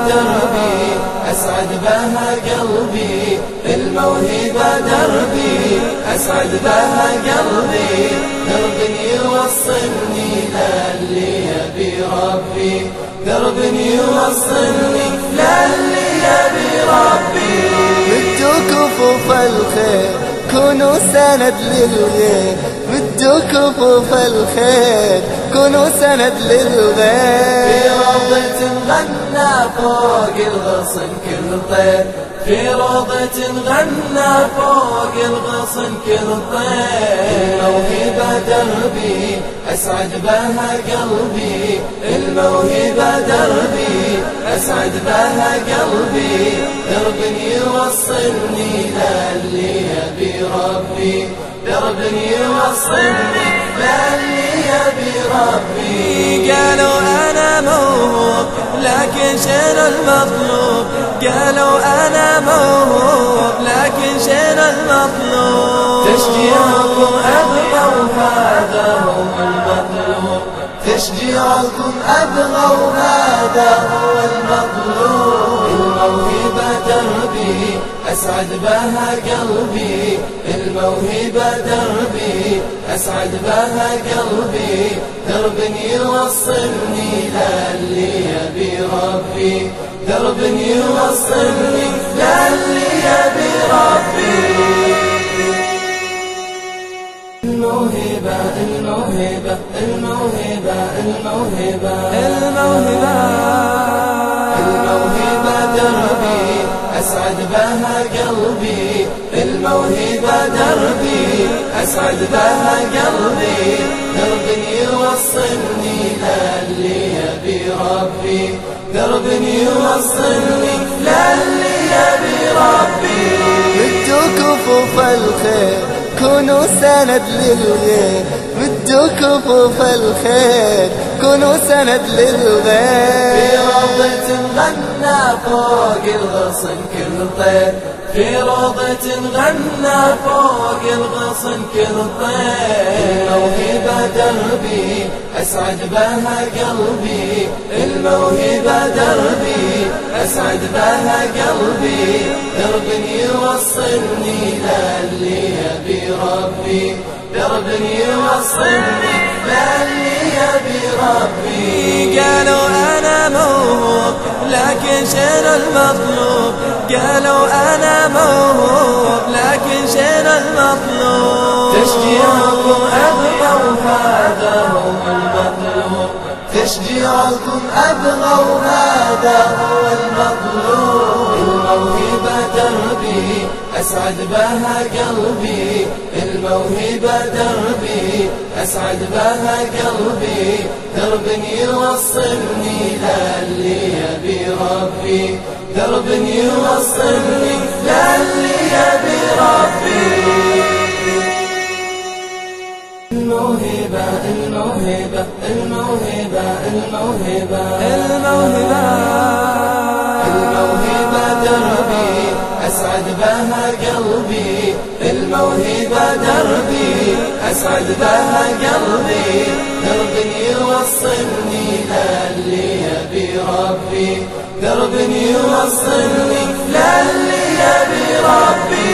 دربي أسعد بها قلبي، الموهبة دربي أسعد بها قلبي، درب يوصلني للي يبي ربي، درب يوصلني للي يبي ربي. مدوا كفوف الخير كونوا سند للغير، مدوا كفوف الخير كونوا سند للغير. في روضة غنى فوق الغصن كل طير، في روضة غنى فوق الغصن كل طير. الموهبة دربي أسعد بها قلبي، الموهبة دربي أسعد بها قلبي، درب يوصلني للي يبي ربي، درب يوصلني للي يبي ربي. قالوا أنا موهوب لكن شنو المطلوب، قالوا أنا موهوب لكن شنو المطلوب. تشجيعكم أبغى وهذا هو المطلوب، تشجيعكم أبغى وهذا هو المطلوب. الموهبة دربي أسعد بها قلبي، الموهبة دربي أسعد بها قلبي، درب يوصلني للي يبي ربي، درب يوصلني للي يبي ربي. الموهبة الموهبة الموهبة الموهبة الموهبة الموهبة دربي أسعد بها قلبي، الموهبة دربي أسعد بها قلبي، درب يوصلني للي يبي ربي، درب يوصلني للي يبي ربي. مدوا كفوف الخير كونوا سند للغير، مدوا كفوف الخير كونوا سند للغير. في روضة غنى فوق الغصن كل طير، في روضة غنى فوق الغصن كل طير. الموهبة دربي أسعد بها قلبي، الموهبة دربي أسعد بها قلبي، درب يوصلني للي يبي ربي، درب يوصلني للي يبي ربي. قالوا أنا موهوب لكن شنو المطلوب، قالوا أنا موهوب لكن شنو المطلوب. تشجيعكم أبغى وهذا هو المطلوب، تشجيعكم أبغى وهذا هو المطلوب. الموهبة دربي أسعد بها قلبي، الموهبة دربي أسعد بها قلبي، درب يوصلني للي يبي ربي، درب يوصلني للي يبي ربي. الموهبة الموهبة الموهبة الموهبة الموهبة الموهبة دربي أسعد بها قلبي، الموهبة دربي أسعد بها قلبي، درب يوصلني للي يبي ربي، درب يوصلني للي يبي ربي.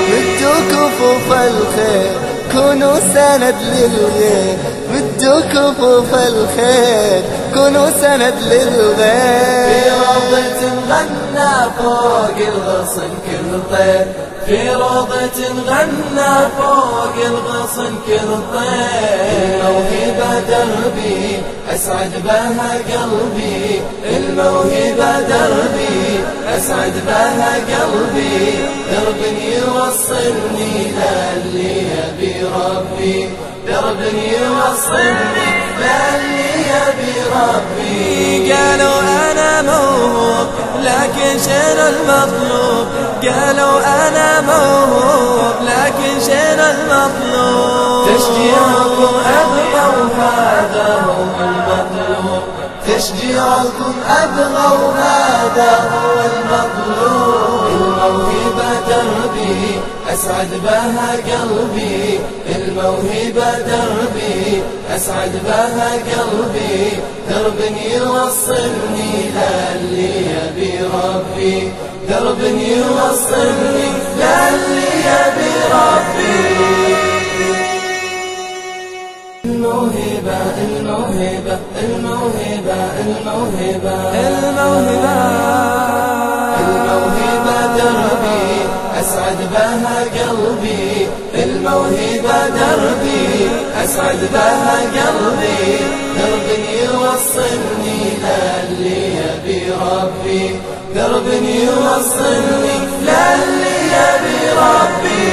مدوا كفوف الخير كونوا سند للغير، مدوا كفوف الخير كونوا سند للغير. في روضة غنى فوق الغصن كل طير، في روضة غنى فوق الغصن كل طير. الموهبة دربي أسعد بها قلبي، الموهبة دربي أسعد بها قلبي، درب يوصلني للي يبي ربي، درب يوصلني للي يبي ربي. قالوا أنا موهوب لكن شنو المطلوب، قالوا أنا موهوب لكن شنو المطلوب. تشجيعكم أبغى وهذا هو المطلوب، تشجيعكم أبغى وهذا هو المطلوب. الموهبة دربي أسعد بها قلبي، الموهبة دربي أسعد بها قلبي، درب يوصلني للي يبي ربي، درب يوصلني للي يبي ربي. الموهبة الموهبة الموهبة الموهبة الموهبة الموهبة دربي أسعد بها قلبي، الموهبة دربي أسعد بها قلبي، درب يوصلني للي يبي ربي، درب يوصلني للي يبي ربي.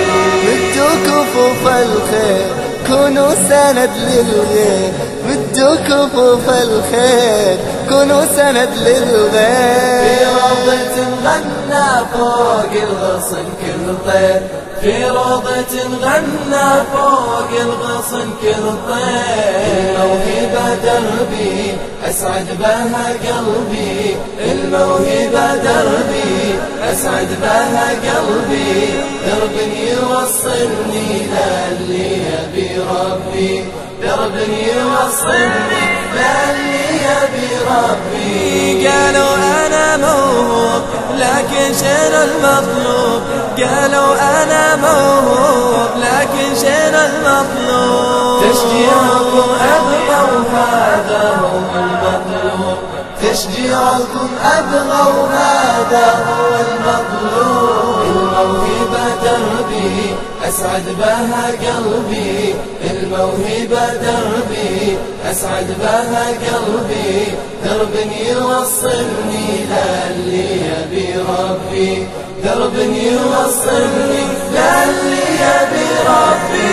مدوا كفوف الخير كونوا سند للغير، مدوا كفوف الخير كونوا سند للغير. في روضة غنى فوق الغصن كل طير، في روضة غنى فوق الغصن كل طير. الموهبة دربي أسعد بها قلبي، الموهبة دربي أسعد بها قلبي، درب يوصلني للي يبي ربي، درب يوصلني للي يبي ربي. قالوا أنا موهوب لكن شنو المطلوب، قالوا أنا موهوب لكن شنو المطلوب. تشجيعكم أبغى وهذا هو المطلوب، تشجيعكم أبغى وهذا هو المطلوب. الموهبة دربي أسعد بها قلبي، الموهبة دربي أسعد بها قلبي، درب يوصلني للي يبي ربي، درب يوصلني للي يبي ربي.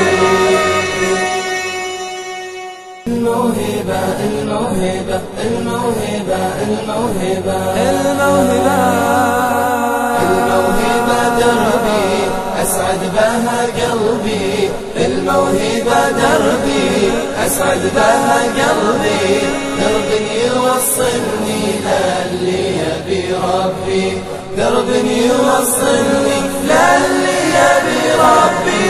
الموهبة الموهبة الموهبة الموهبة الموهبة الموهبة دربي أسعد بها قلبي، الموهبة دربي أسعد بها قلبي، درب يوصلني للي يبي ربي، درب يوصلني للي يبي ربي.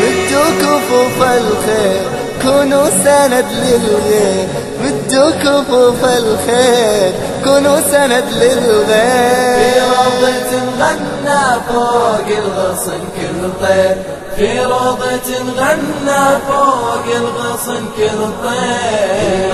مدوا كفوف الخير كونوا سند للغير، مدوا كفوف الخير كونوا سند للغير. في روضة غنى فوق الغصن كل طير، في روضة غنى فوق الغصن كل طير.